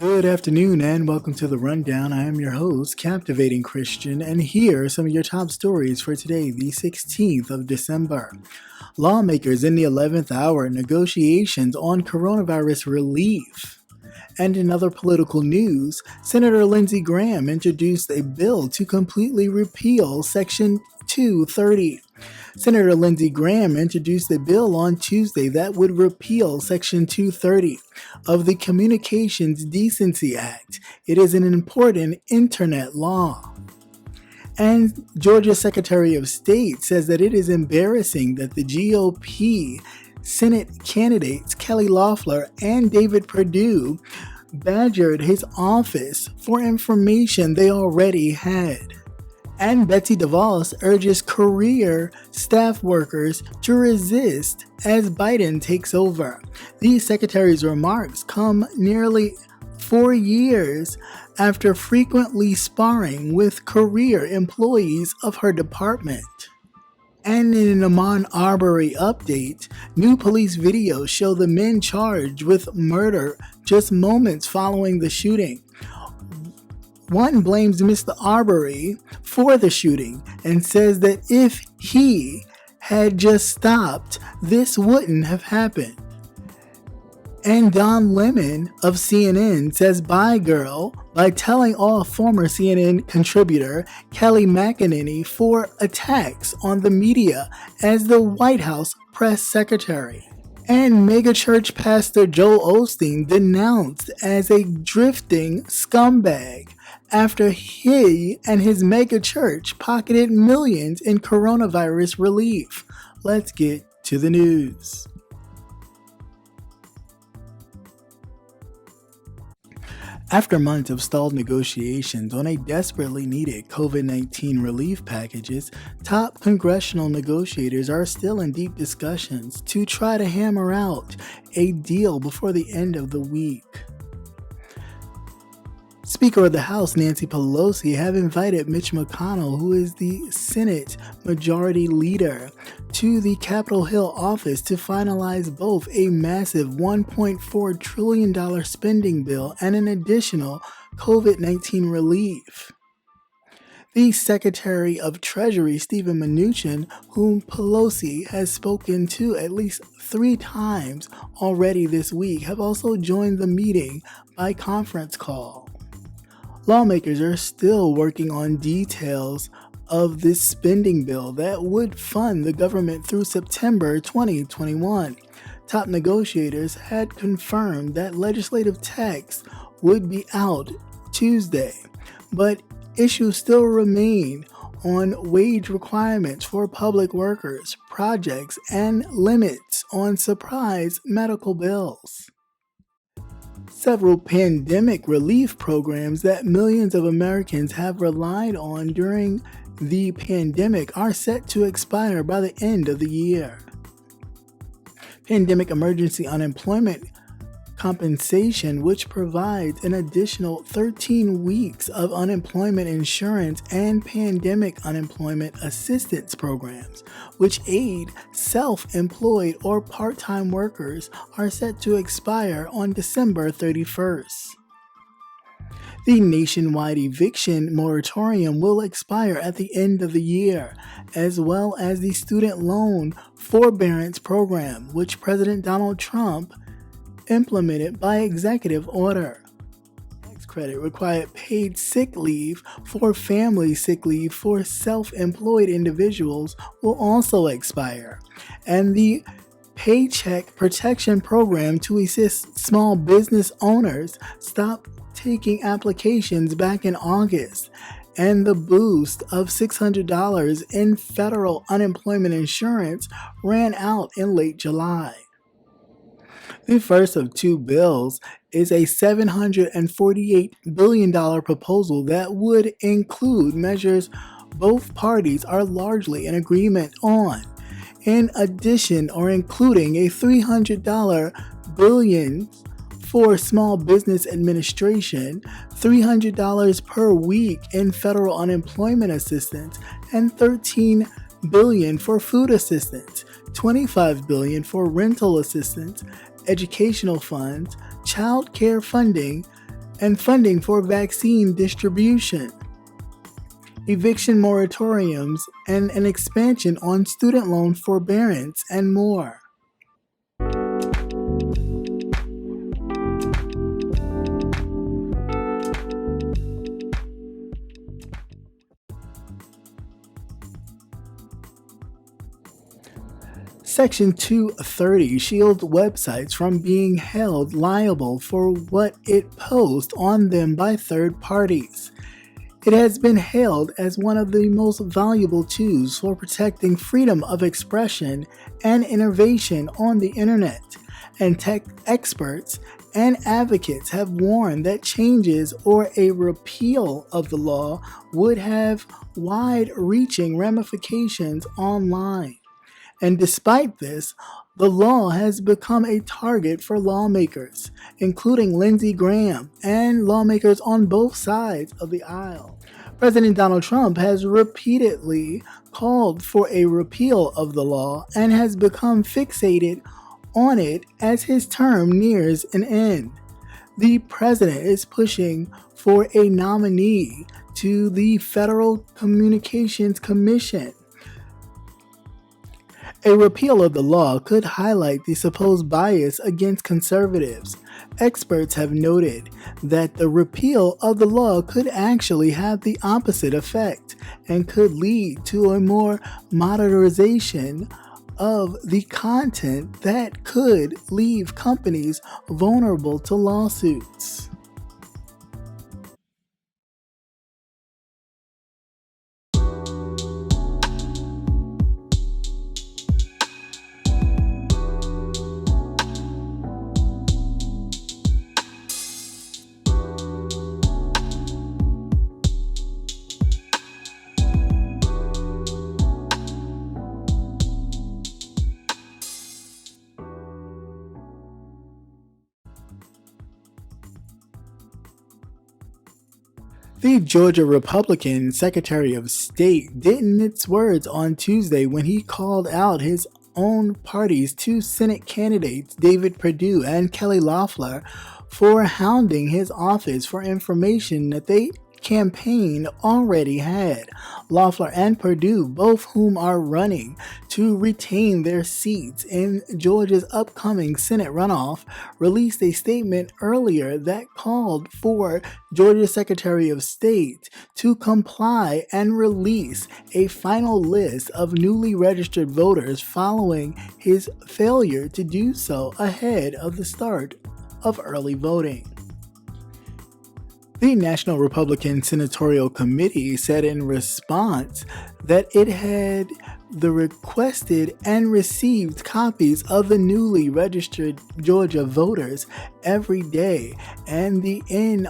Good afternoon and welcome to The Rundown. I am your host, Captivating Christian, and here are some of your top stories for today, the 16th of December. Lawmakers in the 11th hour, negotiations on coronavirus relief. And in other political news, Senator Lindsey Graham introduced a bill to completely repeal Section 230. Senator Lindsey Graham introduced a bill on Tuesday that would repeal Section 230 of the Communications Decency Act. It is an important internet law. And Georgia's Secretary of State says that it is embarrassing that the GOP Senate candidates Kayleigh Loeffler and David Perdue badgered his office for information they already had. And Betsy DeVos urges career staff workers to resist as Biden takes over. The secretary's remarks come nearly 4 years after frequently sparring with career employees of her department. And in an Ahmaud Arbery update, new police videos show the men charged with murder just moments following the shooting. One blames Mr Arbery for the shooting and says that if he had just stopped, this wouldn't have happened. And Don Lemon of CNN says bye girl by telling off former CNN contributor Kayleigh McEnany for attacks on the media as the White House press secretary. And megachurch pastor Joel Osteen denounced as a drifting scumbag after he and his megachurch pocketed millions in coronavirus relief. Let's get to the news. After months of stalled negotiations on a desperately needed COVID-19 relief packages, top congressional negotiators are still in deep discussions to try to hammer out a deal before the end of the week. Speaker of the House Nancy Pelosi have invited Mitch McConnell, who is the Senate Majority Leader, to the Capitol Hill office to finalize both a massive $1.4 trillion spending bill and an additional COVID-19 relief. The Secretary of Treasury, Steven Mnuchin, whom Pelosi has spoken to at least 3 times already this week, have also joined the meeting by conference call. Lawmakers are still working on details of this spending bill that would fund the government through September 2021. Top negotiators had confirmed that legislative text would be out Tuesday, but issues still remain on wage requirements for public workers, projects, and limits on surprise medical bills. Several pandemic relief programs that millions of Americans have relied on during the pandemic are set to expire by the end of the year. Pandemic Emergency Unemployment Compensation, which provides an additional 13 weeks of unemployment insurance, and Pandemic Unemployment Assistance Programs, which aid self-employed or part-time workers, are set to expire on December 31st. The nationwide eviction moratorium will expire at the end of the year, as well as the student loan forbearance program, which President Donald Trump implemented by executive order. Tax credit required paid sick leave for family sick leave for self-employed individuals will also expire, and the Paycheck Protection Program to assist small business owners stopped taking applications back in August, and the boost of $600 in federal unemployment insurance ran out in late July. The first of 2 bills is a $748 billion proposal that would include measures both parties are largely in agreement on. In addition, or including a $300 billion for Small Business Administration, $300 per week in federal unemployment assistance, and $13 billion for food assistance, $25 billion for rental assistance, educational funds, child care funding, and funding for vaccine distribution, eviction moratoriums, and an expansion on student loan forbearance, and more. Section 230 shields websites from being held liable for what it posts on them by third parties. It has been hailed as one of the most valuable tools for protecting freedom of expression and innovation on the internet, and tech experts and advocates have warned that changes or a repeal of the law would have wide-reaching ramifications online. And despite this, the law has become a target for lawmakers, including Lindsey Graham and lawmakers on both sides of the aisle. President Donald Trump has repeatedly called for a repeal of the law and has become fixated on it as his term nears an end. The president is pushing for a nominee to the Federal Communications Commission. A repeal of the law could highlight the supposed bias against conservatives. Experts have noted that the repeal of the law could actually have the opposite effect and could lead to a more modernization of the content that could leave companies vulnerable to lawsuits. The Georgia Republican Secretary of State didn't mince words on Tuesday when he called out his own party's two Senate candidates, David Perdue and Kayleigh Loeffler, for hounding his office for information that they campaign already had. Loeffler and Perdue, both whom are running to retain their seats in Georgia's upcoming Senate runoff, released a statement earlier that called for Georgia's Secretary of State to comply and release a final list of newly registered voters following his failure to do so ahead of the start of early voting. The National Republican Senatorial Committee said in response that it had the requested and received copies of the newly registered Georgia voters every day, and the NRSC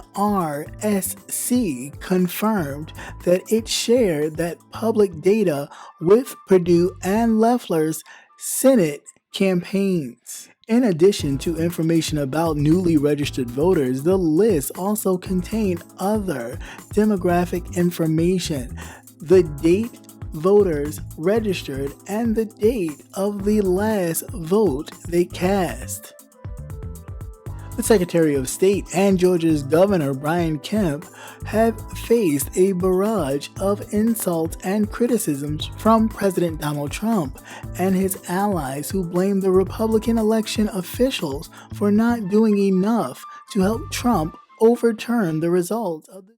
confirmed that it shared that public data with Perdue and Loeffler's Senate campaigns. In addition to information about newly registered voters, the list also contained other demographic information, the date voters registered, and the date of the last vote they cast. The Secretary of State and Georgia's Governor Brian Kemp have faced a barrage of insults and criticisms from President Donald Trump and his allies, who blame the Republican election officials for not doing enough to help Trump overturn the results of the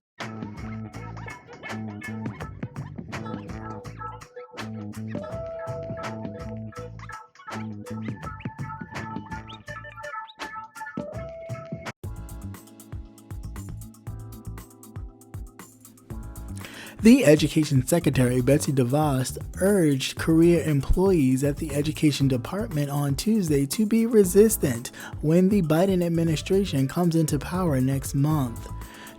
The Education Secretary, Betsy DeVos, urged career employees at the Education Department on Tuesday to be resistant when the Biden administration comes into power next month.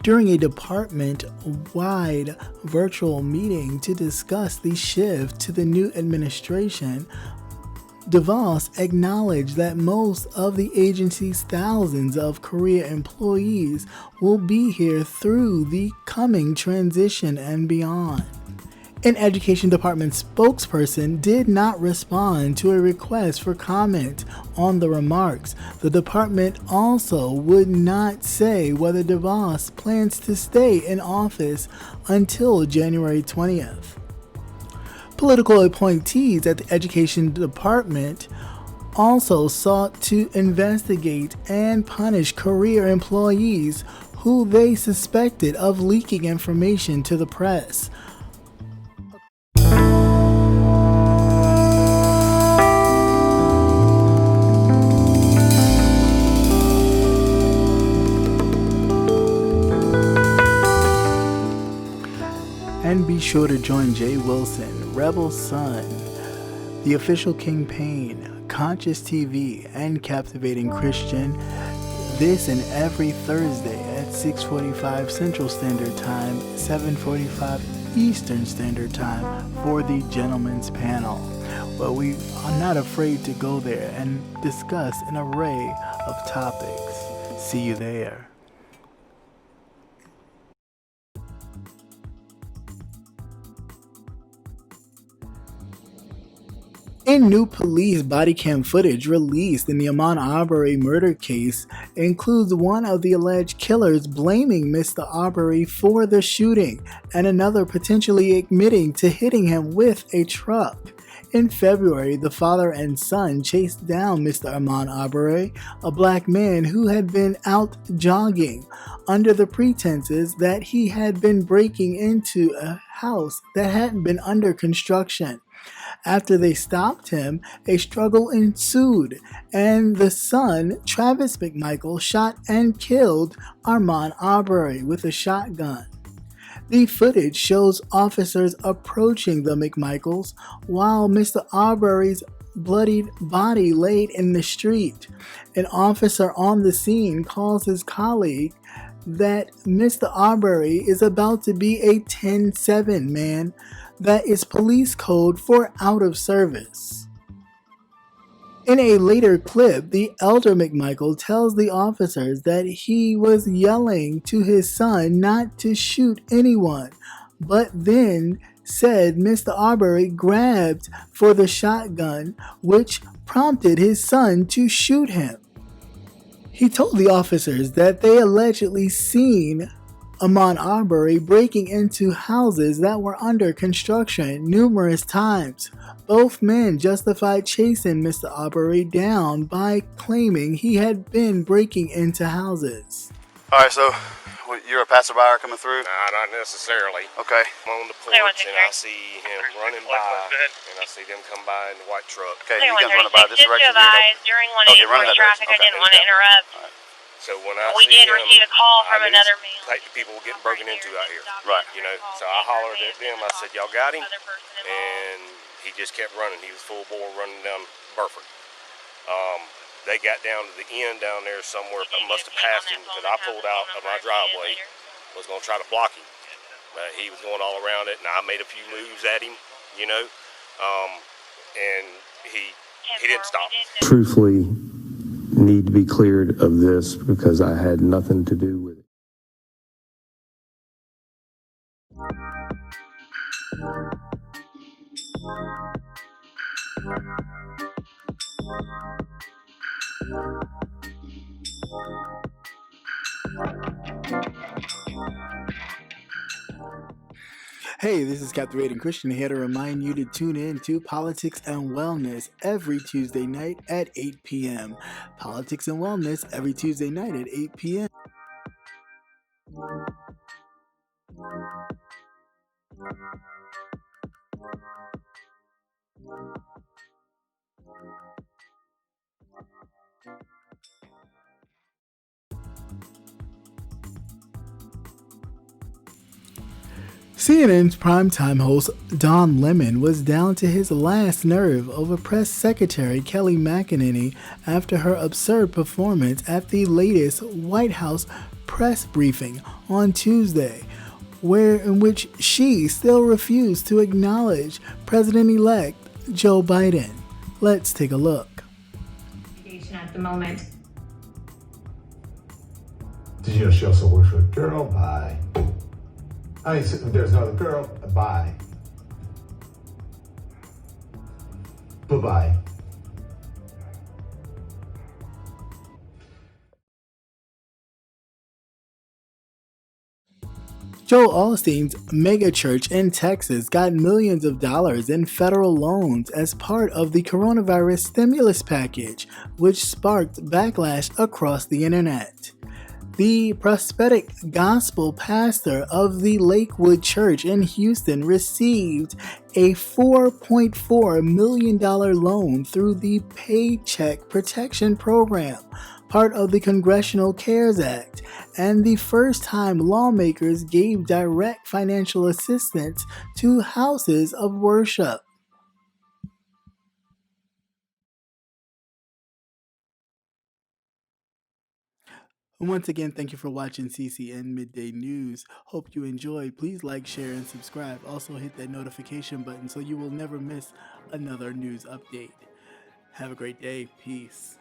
During a department-wide virtual meeting to discuss the shift to the new administration, DeVos acknowledged that most of the agency's thousands of career employees will be here through the coming transition and beyond. An Education Department spokesperson did not respond to a request for comment on the remarks. The department also would not say whether DeVos plans to stay in office until January 20th. Political appointees at the Education Department also sought to investigate and punish career employees who they suspected of leaking information to the press. And be sure to join Jay Wilson, Rebel Sun, The Official King Payne, Conscious TV, and Captivating Christian this and every Thursday at 6:45 Central Standard Time, 7:45 Eastern Standard Time for the Gentleman's Panel, where we are not afraid to go there and discuss an array of topics. See you there. In new police body cam footage released in the Ahmaud Arbery murder case includes one of the alleged killers blaming Mr. Arbery for the shooting and another potentially admitting to hitting him with a truck. In February, the father and son chased down Mr. Ahmaud Arbery, a black man who had been out jogging, under the pretenses that he had been breaking into a house that hadn't been under construction. After they stopped him, a struggle ensued, and the son, Travis McMichael, shot and killed Ahmaud Arbery with a shotgun. The footage shows officers approaching the McMichaels while Mr. Arbery's bloodied body laid in the street. An officer on the scene calls his colleague that Mr. Arbery is about to be a 10-7 man. That is police code for out of service. In a later clip, the elder McMichael tells the officers that he was yelling to his son not to shoot anyone, but then said Mr. Arbery grabbed for the shotgun, which prompted his son to shoot him. He told the officers that they allegedly seen Ahmaud Arbery breaking into houses that were under construction numerous times. Both men justified chasing Mr. Arbery down by claiming he had been breaking into houses. Alright, so you're a passerby coming through? Nah, not necessarily. Okay. I'm on the porch and I see him running by, and I see them come by in the white truck. Okay, you guys running by this direction here? During 184 traffic, I didn't want to interrupt. Right. So when I we see did him, receive a call from another man. Like the people getting broken into out here. Right. You know, so I hollered at them. I said, y'all got him? And he just kept running. He was full bore running down Burford. They got down to the end down there somewhere. I must have passed him because I pulled out of my driveway. Was going to try to block him. But he was going all around it, and I made a few moves at him, you know. And he didn't stop. Truthfully, need to be cleared of this because I had nothing to do with it. Hey, this is Captivating Christian here to remind you to tune in to Politics and Wellness every Tuesday night at 8 p.m. Politics and Wellness every Tuesday night at 8 p.m. CNN's primetime host Don Lemon was down to his last nerve over Press Secretary Kayleigh McEnany after her absurd performance at the latest White House press briefing on Tuesday, in which she still refused to acknowledge President-elect Joe Biden. Let's take a look. At the moment. Did you know she also works with a girl? Bye. I mean, there's another girl. Bye. Bye-bye. Joel Osteen's megachurch in Texas got millions of dollars in federal loans as part of the coronavirus stimulus package, which sparked backlash across the internet. The prophetic gospel pastor of the Lakewood Church in Houston received a $4.4 million loan through the Paycheck Protection Program, part of the Congressional CARES Act, and the first time lawmakers gave direct financial assistance to houses of worship. Once again, thank you for watching CCN Midday News. Hope you enjoyed. Please like, share, and subscribe. Also hit that notification button so you will never miss another news update. Have a great day. Peace.